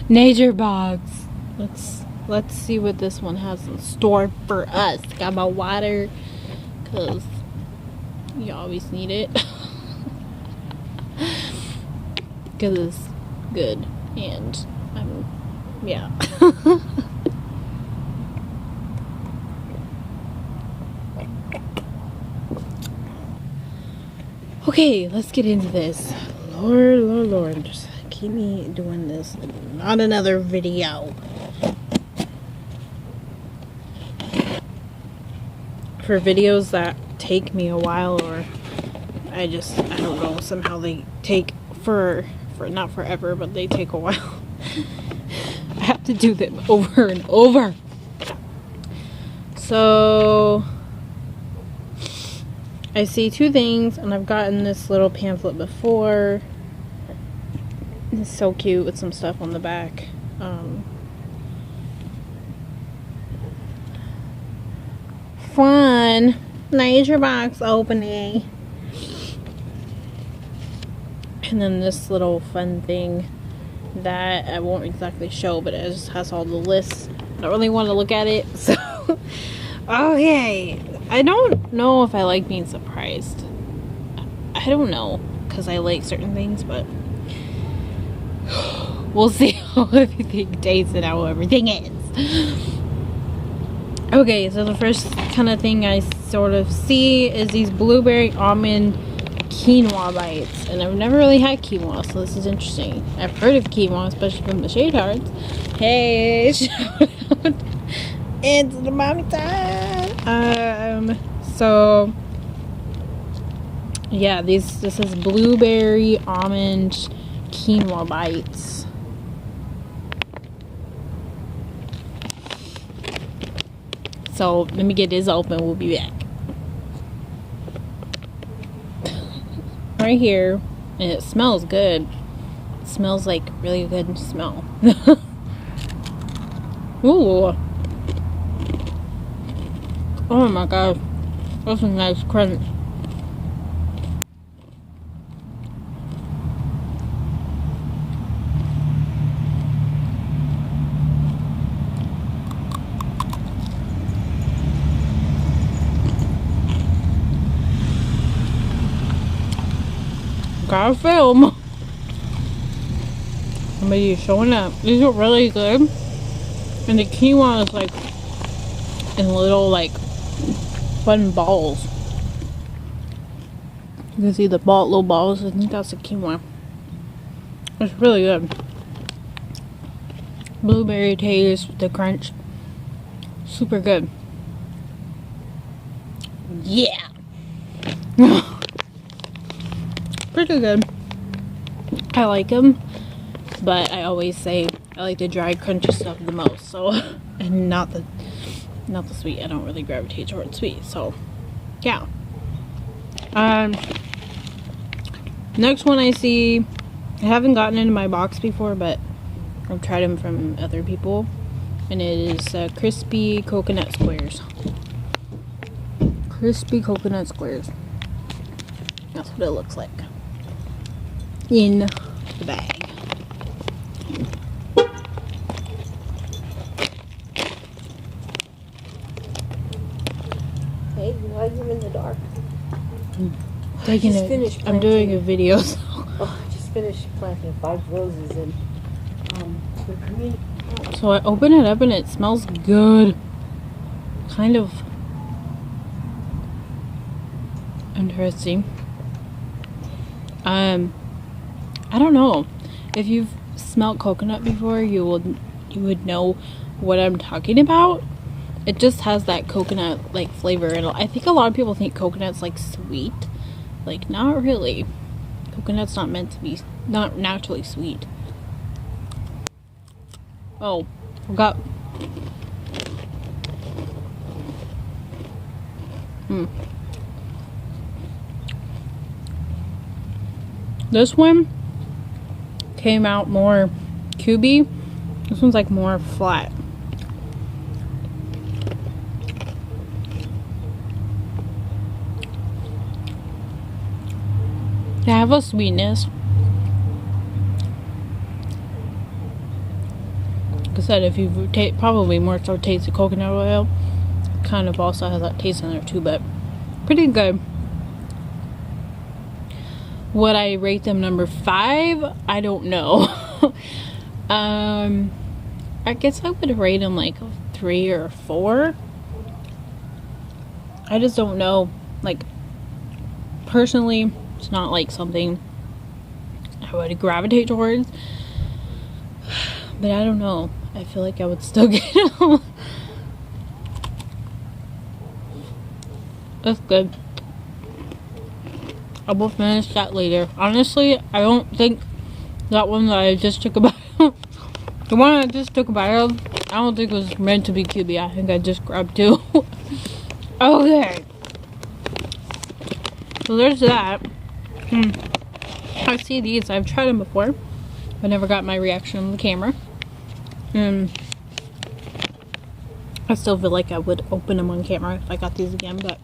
Nature box. Let's see what this one has in store for us. Got my water, cause you always need it. Cause it's good, and yeah. Okay, let's get into this. Lord, just keep me doing this. Not another video. For videos that take me a while, or I don't know, somehow they take for not forever, but they take a while. I have to do them over and over. So I see two things, and I've gotten this little pamphlet before. It's so cute with some stuff on the back. Fun nature box opening. And then this little fun thing that I won't exactly show, but it just has all the lists. I don't really want to look at it, so okay. I don't know if I like being surprised. I don't know, because I like certain things, but we'll see how everything tastes and how everything is. Okay, so the first kind of thing I sort of see is these blueberry almond quinoa bites, and I've never really had quinoa, so this is interesting. I've heard of quinoa, especially from the Shade Hearts. Hey, shout out. It's the mommy time. So yeah, this is blueberry almond quinoa bites. So let me get this open, we'll be back. Right here, and it smells good. It smells like really good smell. Ooh. Oh my god. That's a nice crunch. Gotta film. Somebody's showing up. These are really good. And the quinoa is like in little like fun balls. You can see the little balls. I think that's the quinoa. It's really good. Blueberry taste with the crunch. Super good. Yeah. Pretty good. I like them, but I always say I like the dry, crunchy stuff the most. So, and not the sweet. I don't really gravitate towards sweet. So, yeah. Next one I see, I haven't gotten into my box before, but I've tried them from other people, and it is crispy coconut squares. Crispy coconut squares. That's what it looks like in the bag. Hey, why are you in the dark? I'm doing a video. So. Oh, I just finished planting 5 roses and the green. So I open it up and it smells good. Kind of interesting. I don't know. If you've smelled coconut before, you would know what I'm talking about. It just has that coconut like flavor, and I think a lot of people think coconut's like sweet. Like, not really. Coconut's not meant to be, not naturally sweet. Oh, forgot. This one came out more cubey. This one's like more flat. They have a sweetness. I said, if you probably more so taste the coconut oil, kind of also has that taste in there too, but pretty good. Would I rate them number 5? I don't know. I guess I would rate them like a 3 or a 4. I just don't know. Like, personally, it's not like something I would gravitate towards. But I don't know. I feel like I would still get them. That's good. I will finish that later. Honestly, I don't think that one that I just took a bite of, the one I just took a bite of, I don't think it was meant to be QB. I think I just grabbed 2. Okay. So there's that. I see these. I've tried them before. I never got my reaction on the camera. I still feel like I would open them on camera if I got these again, but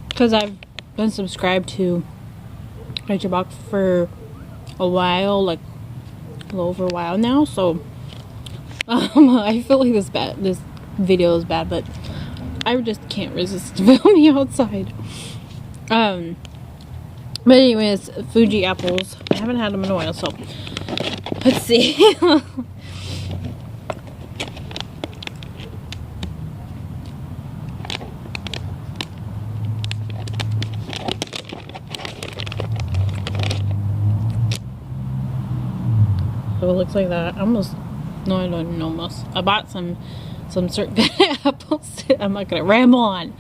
because I've been subscribed to Box for a while, like a little over a while now, so I feel like this video is bad, but I just can't resist filming outside. But anyways, Fuji apples. I haven't had them in a while, so let's see. So it looks like that. Almost, no, I don't know, almost. I bought some certain apples. I'm not gonna ramble on.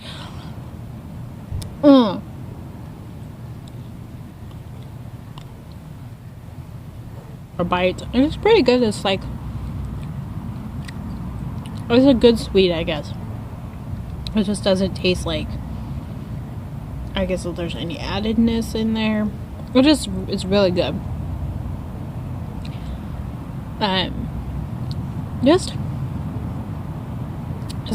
Or bite, and it's pretty good. It's like, it's a good sweet, I guess. It just doesn't taste like, I guess, if there's any addedness in there. It's really good. Just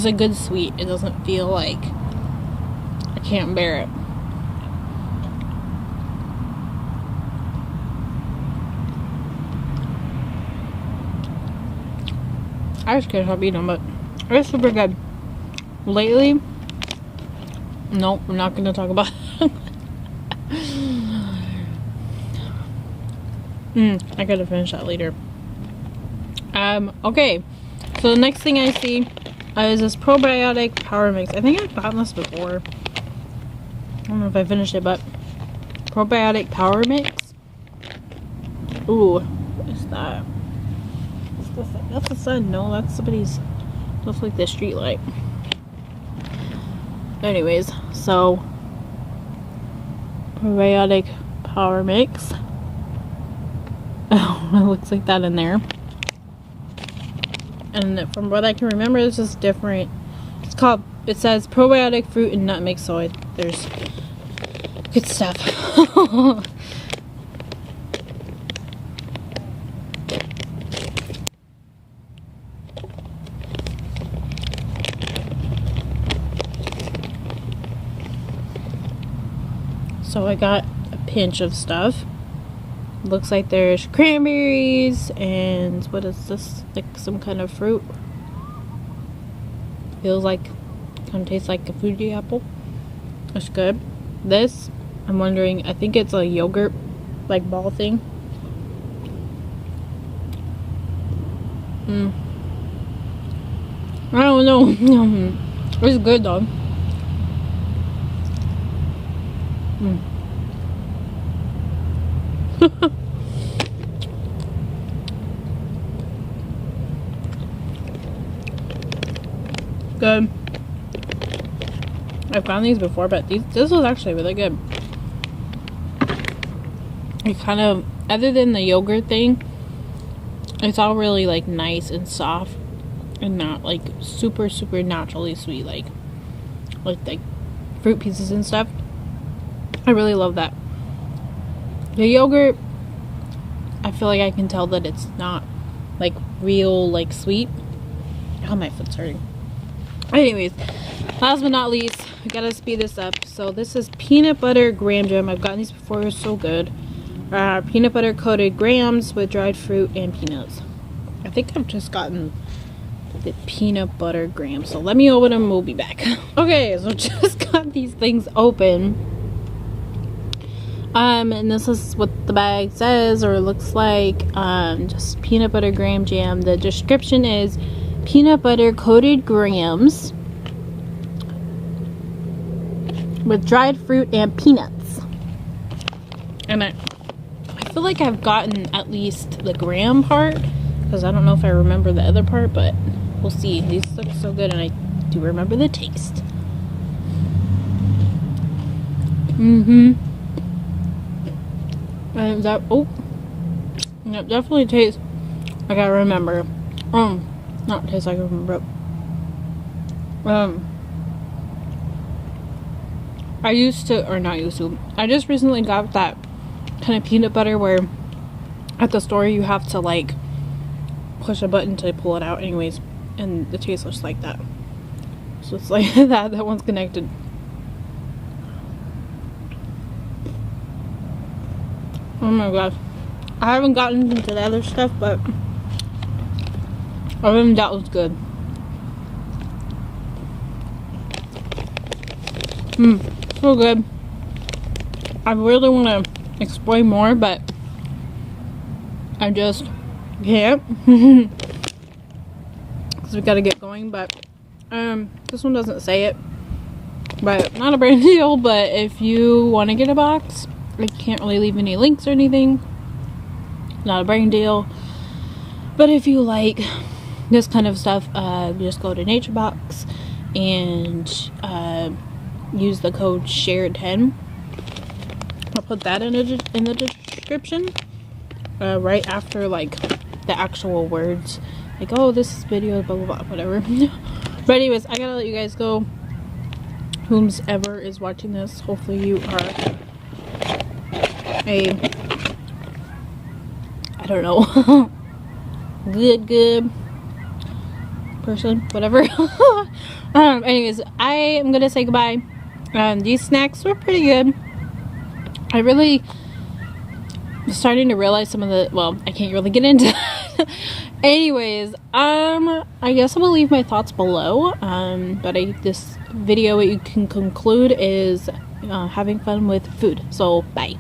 a good sweet. It doesn't feel like I can't bear it. I just can't stop eating them, but it's super good. Lately, nope, I'm not gonna talk about it. I gotta finish that later. Okay, so the next thing I see is this probiotic power mix. I think I've gotten this before. I don't know if I finished it, but probiotic power mix. Ooh, what is that? That's the sun. No, that's somebody's. Looks like the street light. Anyways, so probiotic power mix. Oh, it looks like that in there. And from what I can remember, this is different. It says probiotic fruit and nut mix, so there's good stuff. So I got a pinch of stuff. Looks like there's cranberries and what is this? Like some kind of fruit. Feels like, kind of tastes like a Fuji apple. That's good. This, I'm wondering, I think it's a yogurt like ball thing. I don't know. It's good though. Good. I've found these before, but this was actually really good. It kind of, other than the yogurt thing, it's all really like nice and soft and not like super naturally sweet, like fruit pieces and stuff. I really love that. The yogurt, I feel like I can tell that it's not like real like sweet. Oh, my foot's hurting. Anyways, last but not least, I gotta speed this up. So this is peanut butter graham jam. I've gotten these before. It's so good. Peanut butter coated grahams with dried fruit and peanuts. I think I've just gotten the peanut butter graham. So let me open them. We'll be back. Okay, so just got these things open. And this is what the bag says or looks like. Just peanut butter graham jam. The description is peanut butter coated grahams with dried fruit and peanuts. And I feel like I've gotten at least the graham part, because I don't know if I remember the other part, but we'll see. These look so good, and I do remember the taste. And that, it definitely tastes like I remember. Not taste like I remember. I used to, or not used to, I just recently got that kind of peanut butter where at the store you have to like push a button to pull it out anyways, and the taste looks like that. So it's like that one's connected. Oh my gosh, I haven't gotten into the other stuff, but I think that was good. So good. I really want to explain more, but I just can't because we gotta get going. But this one doesn't say it, but not a brand deal. But if you want to get a box, I can't really leave any links or anything. Not a brand deal, but if you like this kind of stuff, just go to NatureBox and use the code SHARE10. I'll put that in the description right after like the actual words, like, oh, this video, blah blah blah, whatever. But anyways, I gotta let you guys go. Whomsoever is watching this, hopefully you are a, I don't know, good person, whatever. Anyways, I am gonna say goodbye. These snacks were pretty good. I really was starting to realize some of the, well, I can't really get into that. Anyways, I guess I will leave my thoughts below. But this video, what you can conclude is having fun with food. So bye.